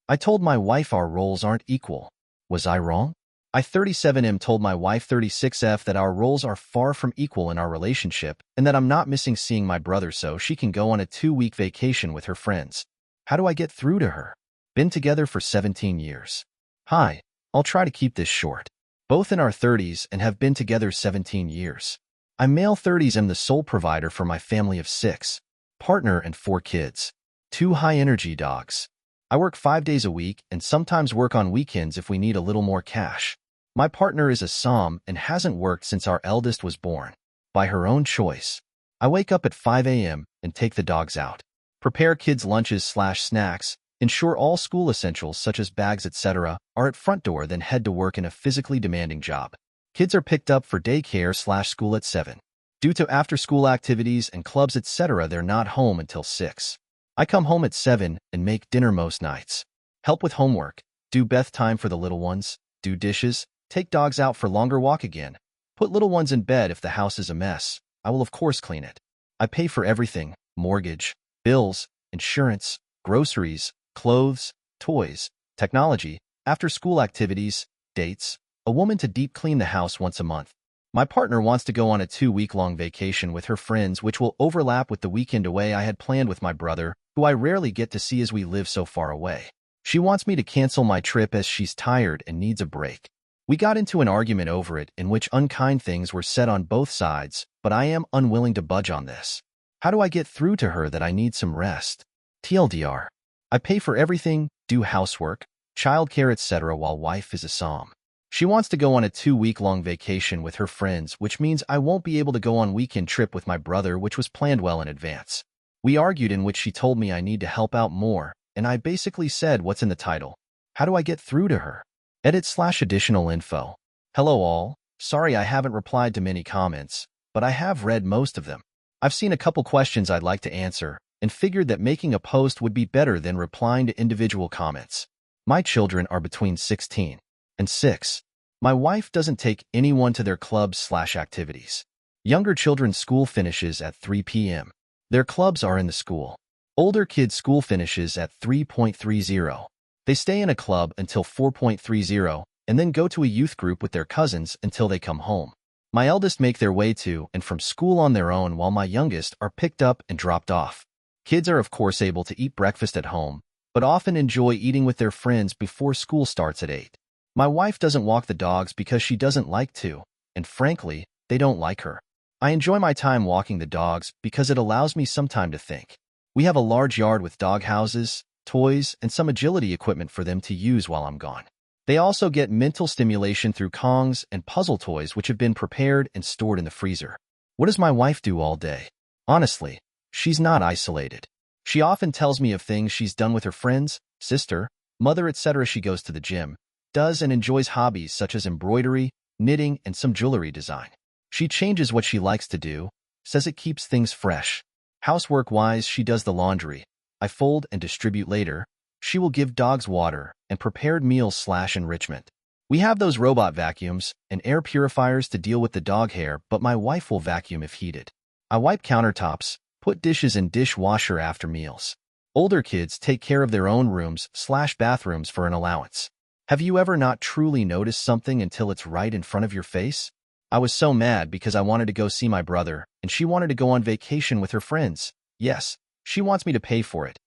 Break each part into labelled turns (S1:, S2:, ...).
S1: I told my wife our roles aren't equal. Was I wrong? I 37M told my wife 36F that our roles are far from equal in our relationship and that I'm not missing seeing my brother so she can go on a 2-week vacation with her friends. How do I get through to her? Been together for 17 years. Hi, I'll try to keep this short. Both in our 30s and have been together 17 years. I'm male 30s and the sole provider for my family of 6, partner and 4 kids. 2 high-energy dogs. I work 5 days a week and sometimes work on weekends if we need a little more cash. My partner is a SOM and hasn't worked since our eldest was born. By her own choice. I wake up at 5 a.m. and take the dogs out. Prepare kids' lunches/snacks, ensure all school essentials such as bags etc. are at front door then head to work in a physically demanding job. Kids are picked up for daycare/school at 7. Due to after-school activities and clubs etc. they're not home until 6. I come home at 7 and make dinner most nights. Help with homework, do bath time for the little ones, do dishes, take dogs out for longer walk again, put little ones in bed if the house is a mess. I will of course clean it. I pay for everything, mortgage, bills, insurance, groceries, clothes, toys, technology, after-school activities, dates, a woman to deep clean the house once a month. My partner wants to go on a 2-week-long vacation with her friends which will overlap with the weekend away I had planned with my brother, who I rarely get to see as we live so far away. She wants me to cancel my trip as she's tired and needs a break. We got into an argument over it in which unkind things were said on both sides, but I am unwilling to budge on this. How do I get through to her that I need some rest? TLDR. I pay for everything, do housework, childcare etc. while wife is a SOM. She wants to go on a 2-week-long vacation with her friends, which means I won't be able to go on weekend trip with my brother, which was planned well in advance. We argued in which she told me I need to help out more, and I basically said what's in the title. How do I get through to her? Edit/additional info. Hello all, sorry I haven't replied to many comments, but I have read most of them. I've seen a couple questions I'd like to answer, and figured that making a post would be better than replying to individual comments. My children are between 16 and 6. My wife doesn't take anyone to their clubs/activities. Younger children's school finishes at 3 p.m. Their clubs are in the school. Older kids' school finishes at 3:30. They stay in a club until 4:30 and then go to a youth group with their cousins until they come home. My eldest make their way to and from school on their own while my youngest are picked up and dropped off. Kids are of course able to eat breakfast at home, but often enjoy eating with their friends before school starts at 8. My wife doesn't walk the dogs because she doesn't like to, and frankly, they don't like her. I enjoy my time walking the dogs because it allows me some time to think. We have a large yard with dog houses, toys, and some agility equipment for them to use while I'm gone. They also get mental stimulation through Kongs and puzzle toys which have been prepared and stored in the freezer. What does my wife do all day? Honestly, she's not isolated. She often tells me of things she's done with her friends, sister, mother etc. She goes to the gym, does and enjoys hobbies such as embroidery, knitting, and some jewelry design. She changes what she likes to do, says it keeps things fresh. Housework-wise, she does the laundry. I fold and distribute later. She will give dogs water and prepared meals/enrichment. We have those robot vacuums and air purifiers to deal with the dog hair, but my wife will vacuum if heated. I wipe countertops, put dishes in dishwasher after meals. Older kids take care of their own rooms/bathrooms for an allowance. Have you ever not truly noticed something until it's right in front of your face? I was so mad because I wanted to go see my brother, and she wanted to go on vacation with her friends. Yes, she wants me to pay for it.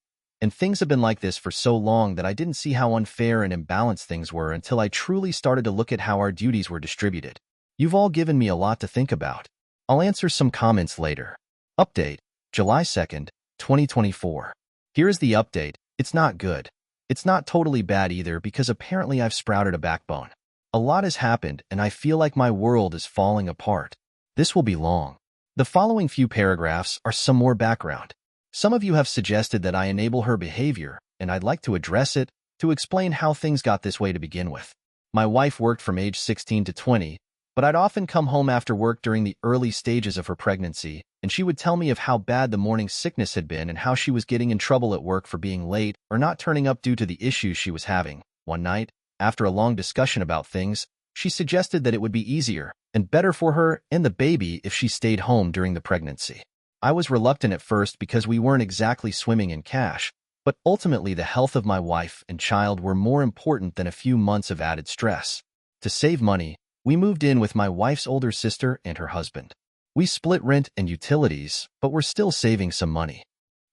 S1: And things have been like this for so long that I didn't see how unfair and imbalanced things were until I truly started to look at how our duties were distributed. You've all given me a lot to think about. I'll answer some comments later. Update, July 2nd, 2024. Here is the update. It's not good. It's not totally bad either because apparently I've sprouted a backbone. A lot has happened and I feel like my world is falling apart. This will be long. The following few paragraphs are some more background. Some of you have suggested that I enable her behavior, and I'd like to address it, to explain how things got this way to begin with. My wife worked from age 16 to 20, but I'd often come home after work during the early stages of her pregnancy, and she would tell me of how bad the morning sickness had been and how she was getting in trouble at work for being late or not turning up due to the issues she was having. One night, after a long discussion about things, she suggested that it would be easier and better for her and the baby if she stayed home during the pregnancy. I was reluctant at first because we weren't exactly swimming in cash, But ultimately, the health of my wife and child were more important than a few months of added stress. To save money, we moved in with my wife's older sister and her husband. We split rent and utilities, but we're still saving some money.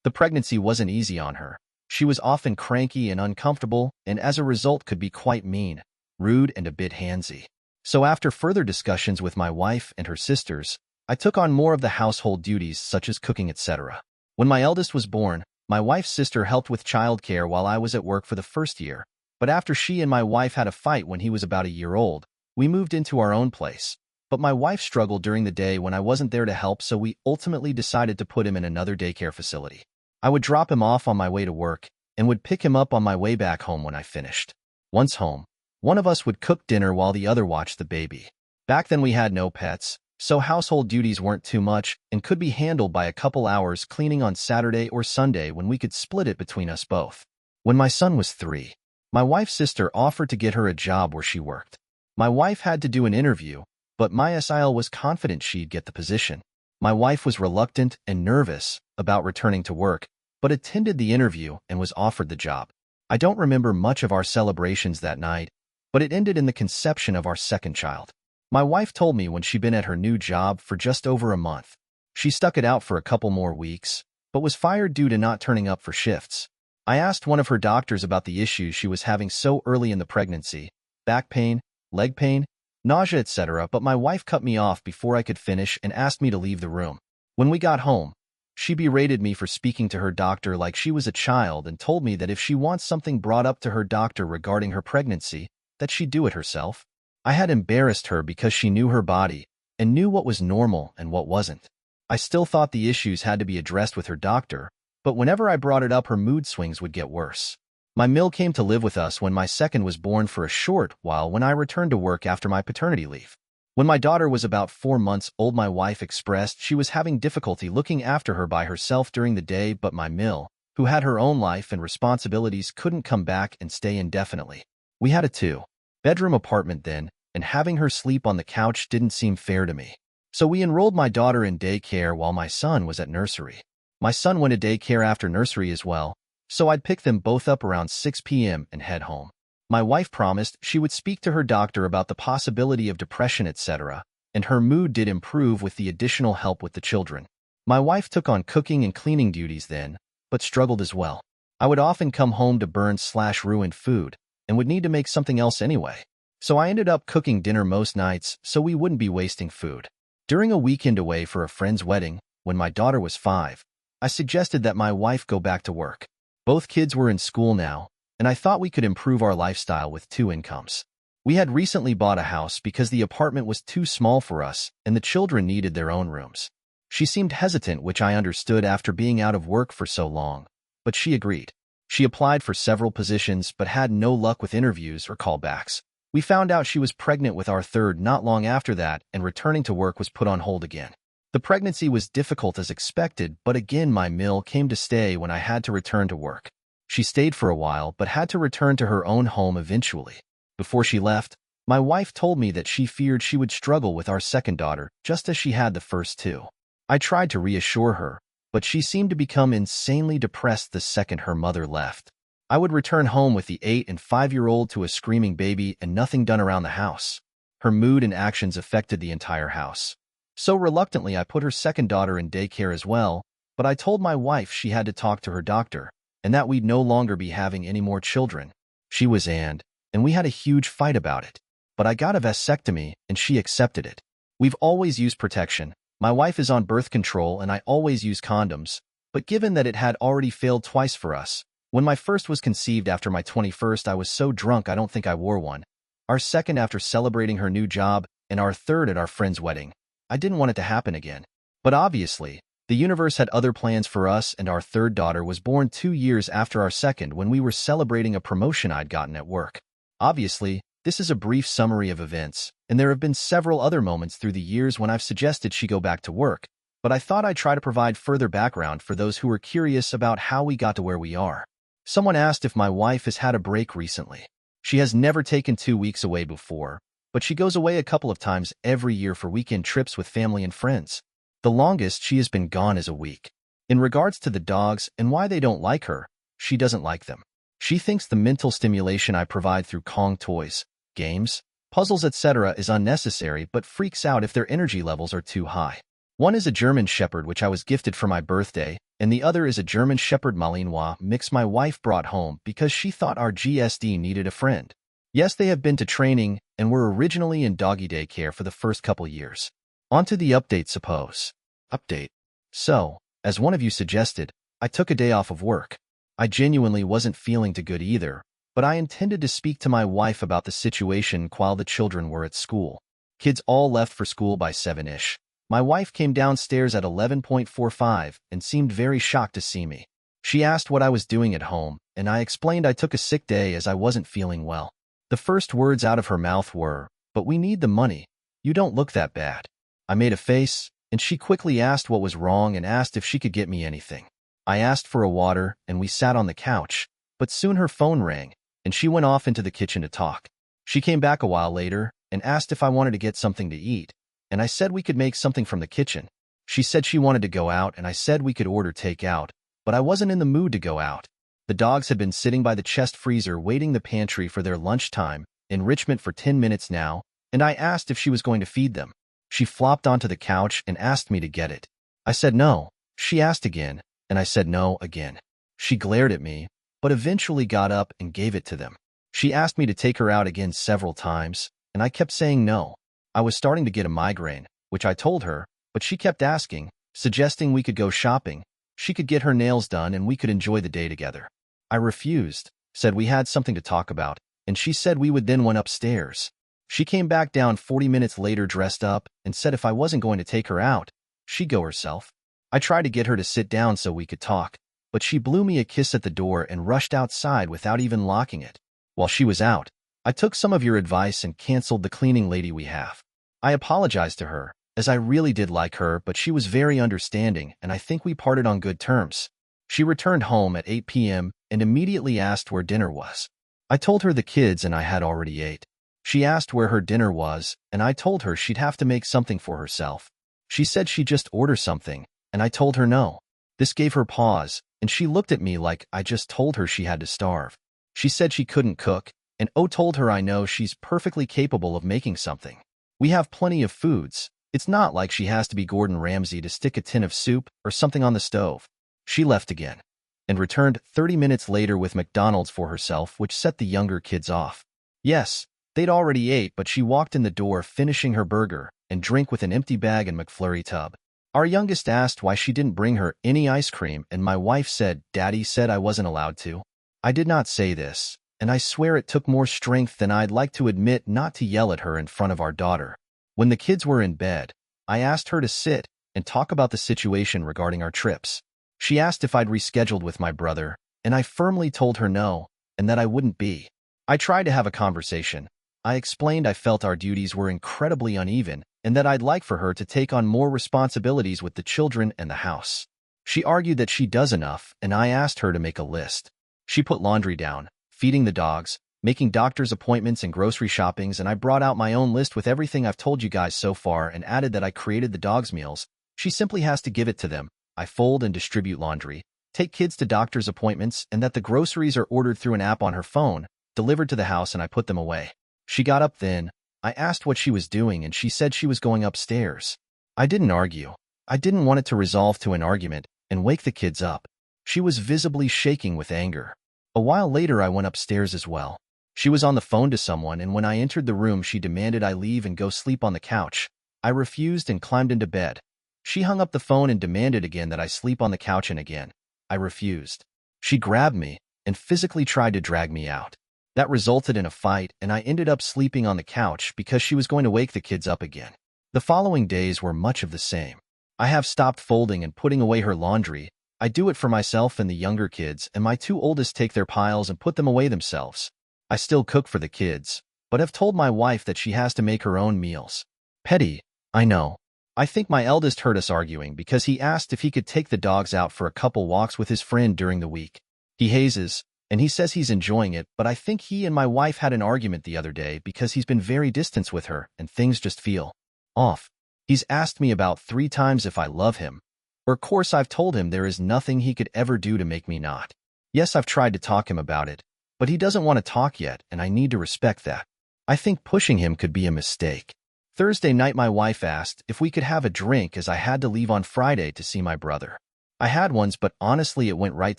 S1: The pregnancy wasn't easy on her. She was often cranky and uncomfortable, and as a result could be quite mean, rude, and a bit handsy. So after further discussions with my wife and her sisters, I took on more of the household duties such as cooking, etc. When my eldest was born, my wife's sister helped with childcare while I was at work for the first year, but after she and my wife had a fight when he was about a year old, we moved into our own place. But my wife struggled during the day when I wasn't there to help, so we ultimately decided to put him in another daycare facility. I would drop him off on my way to work and would pick him up on my way back home when I finished. Once home, one of us would cook dinner while the other watched the baby. Back then we had no pets, so household duties weren't too much and could be handled by a couple hours cleaning on Saturday or Sunday when we could split it between us both. When my son was 3, my wife's sister offered to get her a job where she worked. My wife had to do an interview, but my SIL was confident she'd get the position. My wife was reluctant and nervous about returning to work, but attended the interview and was offered the job. I don't remember much of our celebrations that night, but it ended in the conception of our second child. My wife told me when she'd been at her new job for just over a month. She stuck it out for a couple more weeks, but was fired due to not turning up for shifts. I asked one of her doctors about the issues she was having so early in the pregnancy, back pain, leg pain, nausea, etc., but my wife cut me off before I could finish and asked me to leave the room. When we got home, she berated me for speaking to her doctor like she was a child and told me that if she wants something brought up to her doctor regarding her pregnancy, that she'd do it herself. I had embarrassed her because she knew her body and knew what was normal and what wasn't. I still thought the issues had to be addressed with her doctor, but whenever I brought it up, her mood swings would get worse. My Mill came to live with us when my second was born for a short while when I returned to work after my paternity leave. When my daughter was about 4 months old, my wife expressed she was having difficulty looking after her by herself during the day, but my Mill, who had her own life and responsibilities, couldn't come back and stay indefinitely. We had a 2-bedroom apartment then, and having her sleep on the couch didn't seem fair to me. So we enrolled my daughter in daycare while my son was at nursery. My son went to daycare after nursery as well, so I'd pick them both up around 6 p.m. and head home. My wife promised she would speak to her doctor about the possibility of depression, etc., and her mood did improve with the additional help with the children. My wife took on cooking and cleaning duties then, but struggled as well. I would often come home to burn/ruin food, and would need to make something else anyway. So I ended up cooking dinner most nights so we wouldn't be wasting food. During a weekend away for a friend's wedding, when my daughter was 5, I suggested that my wife go back to work. Both kids were in school now, and I thought we could improve our lifestyle with 2 incomes. We had recently bought a house because the apartment was too small for us and the children needed their own rooms. She seemed hesitant, which I understood after being out of work for so long, but she agreed. She applied for several positions but had no luck with interviews or callbacks. We found out she was pregnant with our third not long after that, and returning to work was put on hold again. The pregnancy was difficult as expected, but again my Mill came to stay when I had to return to work. She stayed for a while but had to return to her own home eventually. Before she left, my wife told me that she feared she would struggle with our second daughter just as she had the first 2. I tried to reassure her, but she seemed to become insanely depressed the second her mother left. I would return home with the 8- and 5-year-old to a screaming baby and nothing done around the house. Her mood and actions affected the entire house. So reluctantly I put her second daughter in daycare as well, but I told my wife she had to talk to her doctor, and that we'd no longer be having any more children. She was and we had a huge fight about it. But I got a vasectomy and she accepted it. We've always used protection. My wife is on birth control and I always use condoms, but given that it had already failed twice for us, when my first was conceived after my 21st, I was so drunk I don't think I wore one. Our second after celebrating her new job, and our third at our friend's wedding. I didn't want it to happen again. But obviously, the universe had other plans for us, and our third daughter was born 2 years after our second when we were celebrating a promotion I'd gotten at work. Obviously, this is a brief summary of events, and there have been several other moments through the years when I've suggested she go back to work, but I thought I'd try to provide further background for those who are curious about how we got to where we are. Someone asked if my wife has had a break recently. She has never taken 2 weeks away before, but she goes away a couple of times every year for weekend trips with family and friends. The longest she has been gone is a week. In regards to the dogs and why they don't like her, She doesn't like them. She thinks the mental stimulation I provide through Kong toys, games, puzzles, etc. is unnecessary but freaks out if their energy levels are too high. One is a German Shepherd which I was gifted for my birthday, and the other is a German Shepherd Malinois mix my wife brought home because she thought our GSD needed a friend. Yes, they have been to training and were originally in doggy daycare for the first couple years. On to the update, suppose. Update. So, as one of you suggested, I took a day off of work. I genuinely wasn't feeling too good either, but I intended to speak to my wife about the situation while the children were at school. Kids all left for school by 7-ish. My wife came downstairs at 11:45 and seemed very shocked to see me. She asked what I was doing at home, and I explained I took a sick day as I wasn't feeling well. The first words out of her mouth were, "But we need the money. You don't look that bad." I made a face, and she quickly asked what was wrong and asked if she could get me anything. I asked for a water, and we sat on the couch, but soon her phone rang, and she went off into the kitchen to talk. She came back a while later and asked if I wanted to get something to eat, and I said we could make something from the kitchen. She said she wanted to go out, and I said we could order takeout, but I wasn't in the mood to go out. The dogs had been sitting by the chest freezer waiting the pantry for their lunchtime, enrichment for 10 minutes now, and I asked if she was going to feed them. She flopped onto the couch and asked me to get it. I said no. She asked again, and I said no again. She glared at me, but eventually got up and gave it to them. She asked me to take her out again several times, and I kept saying no. I was starting to get a migraine, which I told her, but she kept asking, suggesting we could go shopping. She could get her nails done and we could enjoy the day together. I refused, said we had something to talk about, and she said we would then went upstairs. She came back down 40 minutes later dressed up and said if I wasn't going to take her out, she'd go herself. I tried to get her to sit down so we could talk, but she blew me a kiss at the door and rushed outside without even locking it. While she was out, I took some of your advice and canceled the cleaning lady we have. I apologized to her, as I really did like her, but she was very understanding, and I think we parted on good terms. She returned home at 8 p.m. and immediately asked where dinner was. I told her the kids and I had already ate. She asked where her dinner was, and I told her she'd have to make something for herself. She said she'd just order something, and I told her no. This gave her pause, and she looked at me like I just told her she had to starve. She said she couldn't cook, and told her I know she's perfectly capable of making something. We have plenty of foods. It's not like she has to be Gordon Ramsay to stick a tin of soup or something on the stove. She left again and returned 30 minutes later with McDonald's for herself, which set the younger kids off. Yes, they'd already ate, but she walked in the door finishing her burger and drink with an empty bag and McFlurry tub. Our youngest asked why she didn't bring her any ice cream, and my wife said, "Daddy said I wasn't allowed to." I did not say this, and I swear it took more strength than I'd like to admit not to yell at her in front of our daughter. When the kids were in bed, I asked her to sit and talk about the situation regarding our trips. She asked if I'd rescheduled with my brother, and I firmly told her no, and that I wouldn't be. I tried to have a conversation. I explained I felt our duties were incredibly uneven, and that I'd like for her to take on more responsibilities with the children and the house. She argued that she does enough, and I asked her to make a list. She put laundry down, feeding the dogs, making doctor's appointments and grocery shoppings, and I brought out my own list with everything I've told you guys so far and added that I created the dogs' meals. She simply has to give it to them. I fold and distribute laundry, take kids to doctor's appointments, and that the groceries are ordered through an app on her phone, delivered to the house, and I put them away. She got up then. I asked what she was doing, and she said she was going upstairs. I didn't argue. I didn't want it to resolve to an argument and wake the kids up. She was visibly shaking with anger. A while later, I went upstairs as well. She was on the phone to someone, and when I entered the room, she demanded I leave and go sleep on the couch. I refused and climbed into bed. She hung up the phone and demanded again that I sleep on the couch, and again, I refused. She grabbed me and physically tried to drag me out. That resulted in a fight, and I ended up sleeping on the couch because she was going to wake the kids up again. The following days were much of the same. I have stopped folding and putting away her laundry. I do it for myself and the younger kids, and my two oldest take their piles and put them away themselves. I still cook for the kids, but have told my wife that she has to make her own meals. Petty, I know. I think my eldest heard us arguing because he asked if he could take the dogs out for a couple walks with his friend during the week. He hazes, and he says he's enjoying it, but I think he and my wife had an argument the other day because he's been very distant with her and things just feel off. He's asked me about 3 times if I love him. Of course, I've told him there is nothing he could ever do to make me not. Yes, I've tried to talk him about it, but he doesn't want to talk yet, and I need to respect that. I think pushing him could be a mistake. Thursday night, my wife asked if we could have a drink as I had to leave on Friday to see my brother. I had ones, but honestly it went right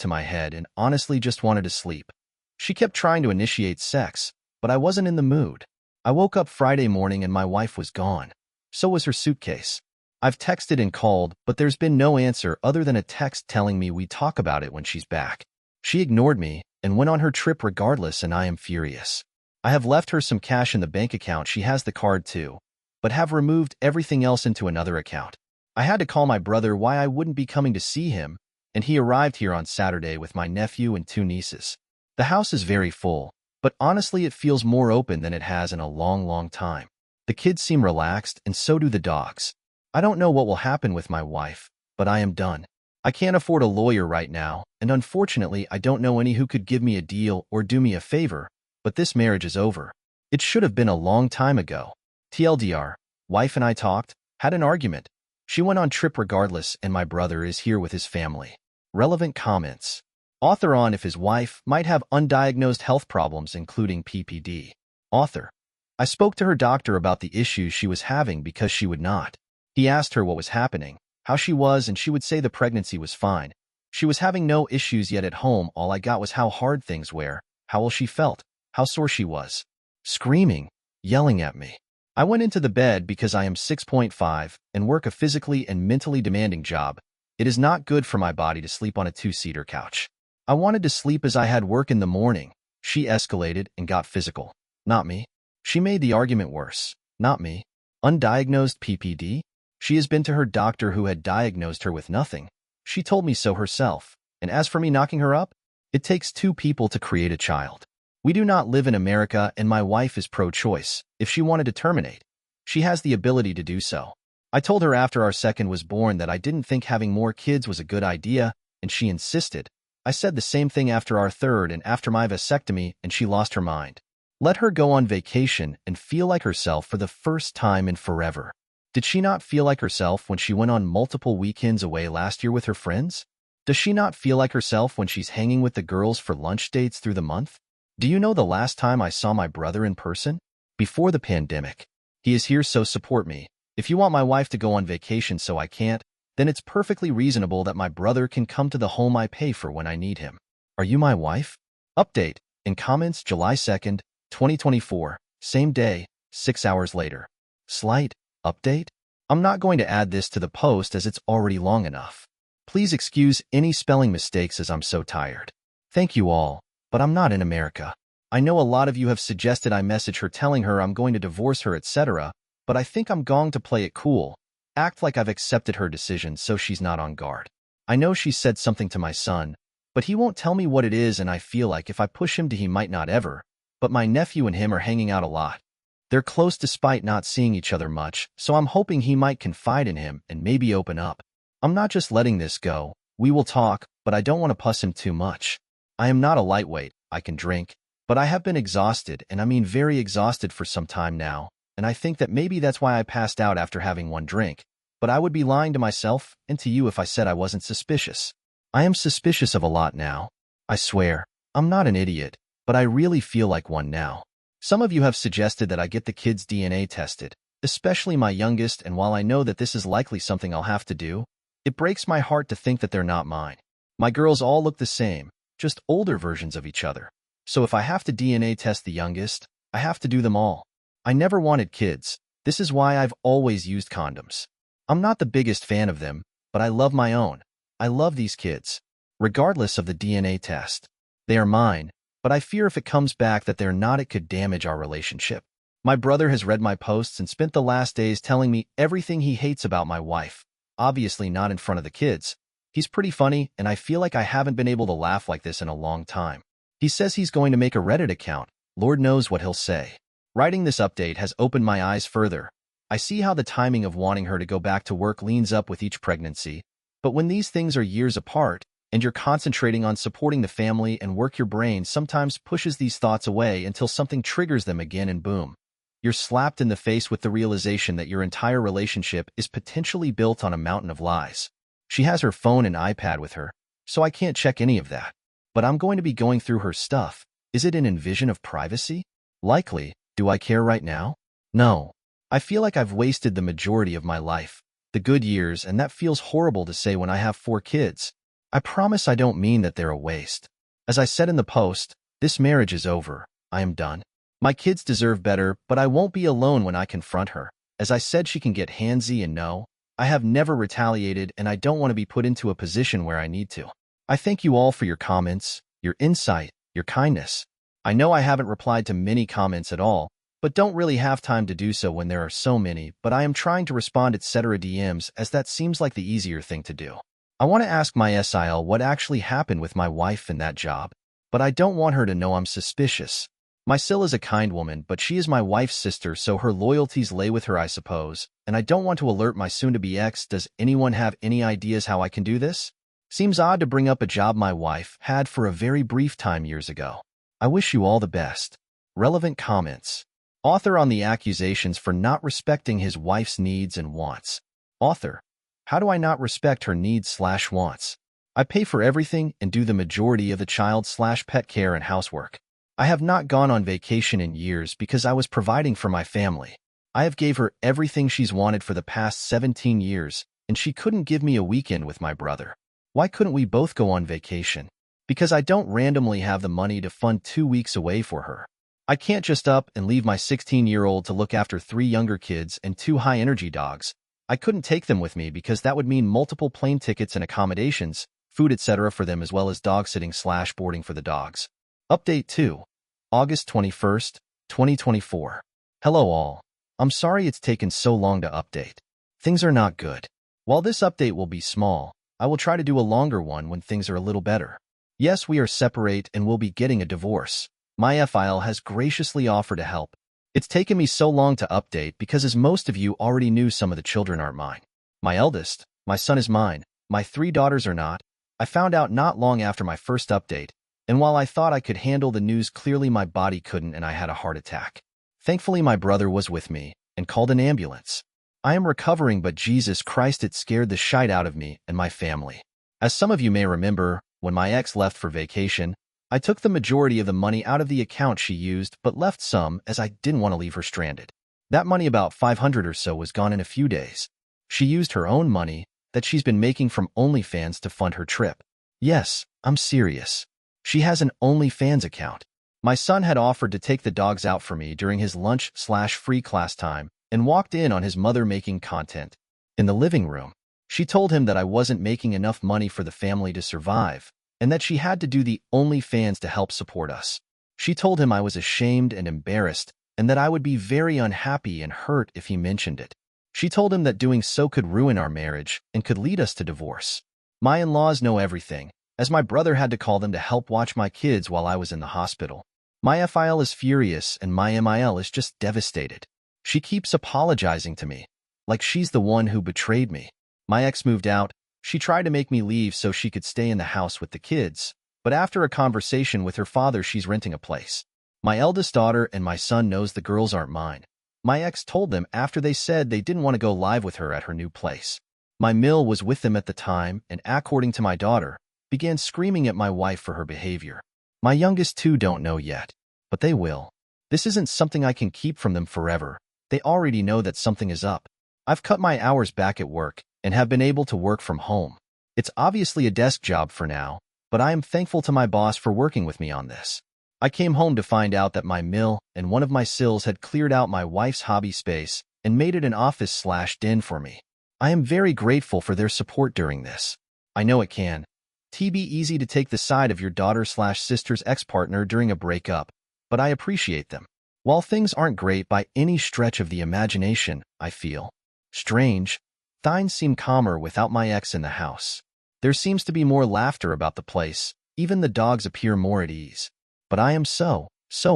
S1: to my head and honestly just wanted to sleep. She kept trying to initiate sex, but I wasn't in the mood. I woke up Friday morning and my wife was gone. So was her suitcase. I've texted and called, but there's been no answer other than a text telling me we talk about it when she's back. She ignored me and went on her trip regardless, and I am furious. I have left her some cash in the bank account. She has the card too, but have removed everything else into another account. I had to call my brother why I wouldn't be coming to see him, and he arrived here on Saturday with my nephew and 2 nieces. The house is very full, but honestly it feels more open than it has in a long time. The kids seem relaxed, and so do the dogs. I don't know what will happen with my wife, but I am done. I can't afford a lawyer right now, and unfortunately I don't know any who could give me a deal or do me a favor, but this marriage is over. It should have been a long time ago. TLDR, wife and I talked, had an argument. She went on trip regardless, and my brother is here with his family. Relevant comments. Author on if his wife might have undiagnosed health problems including PPD. Author. I spoke to her doctor about the issues she was having because she would not. He asked her what was happening, how she was, and she would say the pregnancy was fine. She was having no issues yet at home. All I got was how hard things were, how ill she felt, how sore she was. Screaming, yelling at me. I went into the bed because I am 6.5 and work a physically and mentally demanding job. It is not good for my body to sleep on a 2-seater couch. I wanted to sleep as I had work in the morning. She escalated and got physical. Not me. She made the argument worse. Not me. Undiagnosed PPD? She has been to her doctor who had diagnosed her with nothing. She told me so herself. And as for me knocking her up, it takes 2 people to create a child. We do not live in America, and my wife is pro-choice. If she wanted to terminate, she has the ability to do so. I told her after our second was born that I didn't think having more kids was a good idea, and she insisted. I said the same thing after our third and after my vasectomy, and she lost her mind. Let her go on vacation and feel like herself for the first time in forever. Did she not feel like herself when she went on multiple weekends away last year with her friends? Does she not feel like herself when she's hanging with the girls for lunch dates through the month? Do you know the last time I saw my brother in person? Before the pandemic. He is here, so support me. If you want my wife to go on vacation so I can't, then it's perfectly reasonable that my brother can come to the home I pay for when I need him. Are you my wife? Update. In comments July 2nd, 2024. Same day, 6 hours later. Slight update? I'm not going to add this to the post as it's already long enough. Please excuse any spelling mistakes as I'm so tired. Thank you all. But I'm not in America. I know a lot of you have suggested I message her telling her I'm going to divorce her, etc., but I think I'm going to play it cool, act like I've accepted her decision so she's not on guard. I know she said something to my son, but he won't tell me what it is, and I feel like if I push him to he might not ever, but my nephew and him are hanging out a lot. They're close despite not seeing each other much, so I'm hoping he might confide in him and maybe open up. I'm not just letting this go. We will talk, but I don't want to push him too much. I am not a lightweight. I can drink, but I have been exhausted, and I mean very exhausted for some time now, and I think that maybe that's why I passed out after having 1 drink, but I would be lying to myself and to you if I said I wasn't suspicious. I am suspicious of a lot now. I swear, I'm not an idiot, but I really feel like one now. Some of you have suggested that I get the kids' DNA tested, especially my youngest, and while I know that this is likely something I'll have to do, it breaks my heart to think that they're not mine. My girls all look the same, just older versions of each other. So if I have to DNA test the youngest, I have to do them all. I never wanted kids. This is why I've always used condoms. I'm not the biggest fan of them, but I love my own. I love these kids. Regardless of the DNA test. They are mine, but I fear if it comes back that they're not, it could damage our relationship. My brother has read my posts and spent the last days telling me everything he hates about my wife. Obviously not in front of the kids. He's pretty funny, and I feel like I haven't been able to laugh like this in a long time. He says he's going to make a Reddit account. Lord knows what he'll say. Writing this update has opened my eyes further. I see how the timing of wanting her to go back to work leans up with each pregnancy, but when these things are years apart, and you're concentrating on supporting the family and work, your brain sometimes pushes these thoughts away until something triggers them again, and boom. You're slapped in the face with the realization that your entire relationship is potentially built on a mountain of lies. She has her phone and iPad with her, so I can't check any of that. But I'm going to be going through her stuff. Is it an invasion of privacy? Likely. Do I care right now? No. I feel like I've wasted the majority of my life, the good years, and that feels horrible to say when I have 4 kids. I promise I don't mean that they're a waste. As I said in the post, this marriage is over. I am done. My kids deserve better, but I won't be alone when I confront her. As I said, she can get handsy, and no, I have never retaliated, and I don't want to be put into a position where I need to. I thank you all for your comments, your insight, your kindness. I know I haven't replied to many comments at all, but don't really have time to do so when there are so many, but I am trying to respond etc. DMs as that seems like the easier thing to do. I want to ask my SIL what actually happened with my wife in that job, but I don't want her to know I'm suspicious. My Sil is a kind woman, but she is my wife's sister, so her loyalties lay with her, I suppose, and I don't want to alert my soon-to-be ex. Does anyone have any ideas how I can do this? Seems odd to bring up a job my wife had for a very brief time years ago. I wish you all the best. Relevant comments. Author on the accusations for not respecting his wife's needs and wants. Author. How do I not respect her needs/wants? I pay for everything and do the majority of the child/pet care and housework. I have not gone on vacation in years because I was providing for my family. I have gave her everything she's wanted for the past 17 years, and she couldn't give me a weekend with my brother. Why couldn't we both go on vacation? Because I don't randomly have the money to fund 2 weeks away for her. I can't just up and leave my 16-year-old to look after 3 younger kids and 2 high-energy dogs. I couldn't take them with me because that would mean multiple plane tickets and accommodations, food etc. for them, as well as dog sitting/boarding for the dogs. Update 2. August 21st, 2024. Hello all. I'm sorry it's taken so long to update. Things are not good. While this update will be small, I will try to do a longer one when things are a little better. Yes, we are separate and will be getting a divorce. My FIL has graciously offered to help. It's taken me so long to update because, as most of you already knew, some of the children aren't mine. My eldest, my son, is mine. My 3 daughters are not. I found out not long after my first update, and while I thought I could handle the news, clearly my body couldn't and I had a heart attack. Thankfully, my brother was with me and called an ambulance. I am recovering, but Jesus Christ, it scared the shite out of me and my family. As some of you may remember, when my ex left for vacation, I took the majority of the money out of the account she used, but left some as I didn't want to leave her stranded. That money, about $500 or so, was gone in a few days. She used her own money that she's been making from OnlyFans to fund her trip. Yes, I'm serious. She has an OnlyFans account. My son had offered to take the dogs out for me during his lunch/free class time and walked in on his mother making content. In the living room, she told him that I wasn't making enough money for the family to survive and that she had to do the OnlyFans to help support us. She told him I was ashamed and embarrassed and that I would be very unhappy and hurt if he mentioned it. She told him that doing so could ruin our marriage and could lead us to divorce. My in-laws know everything, as my brother had to call them to help watch my kids while I was in the hospital. My FIL is furious and my MIL is just devastated. She keeps apologizing to me, like she's the one who betrayed me. My ex moved out. She tried to make me leave so she could stay in the house with the kids, but after a conversation with her father, she's renting a place. My eldest daughter and my son knows the girls aren't mine. My ex told them after they said they didn't want to go live with her at her new place. My Mill was with them at the time and, according to my daughter, began screaming at my wife for her behavior. My youngest 2 don't know yet, but they will. This isn't something I can keep from them forever. They already know that something is up. I've cut my hours back at work and have been able to work from home. It's obviously a desk job for now, but I am thankful to my boss for working with me on this. I came home to find out that my Mill and one of my Sils had cleared out my wife's hobby space and made it an office/den for me. I am very grateful for their support during this. I know it can be easy to take the side of your daughter/sister's ex-partner during a breakup, but I appreciate them. While things aren't great by any stretch of the imagination, I feel strange. Things seem calmer without my ex in the house. There seems to be more laughter about the place. Even the dogs appear more at ease. But I am so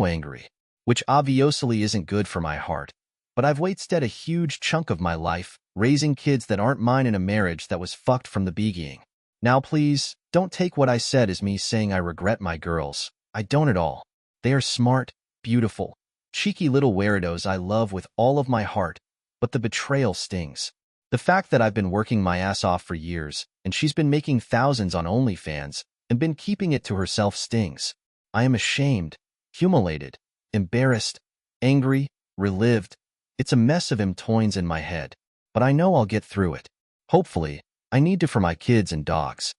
S1: angry, which obviously isn't good for my heart. But I've wasted a huge chunk of my life raising kids that aren't mine in a marriage that was fucked from the beginning. Now please, don't take what I said as me saying I regret my girls. I don't at all. They are smart, beautiful, cheeky little weirdos I love with all of my heart, but the betrayal stings. The fact that I've been working my ass off for years, and she's been making thousands on OnlyFans, and been keeping it to herself stings. I am ashamed, humiliated, embarrassed, angry, relived. It's a mess of toins in my head, but I know I'll get through it. Hopefully, I need to for my kids and dogs.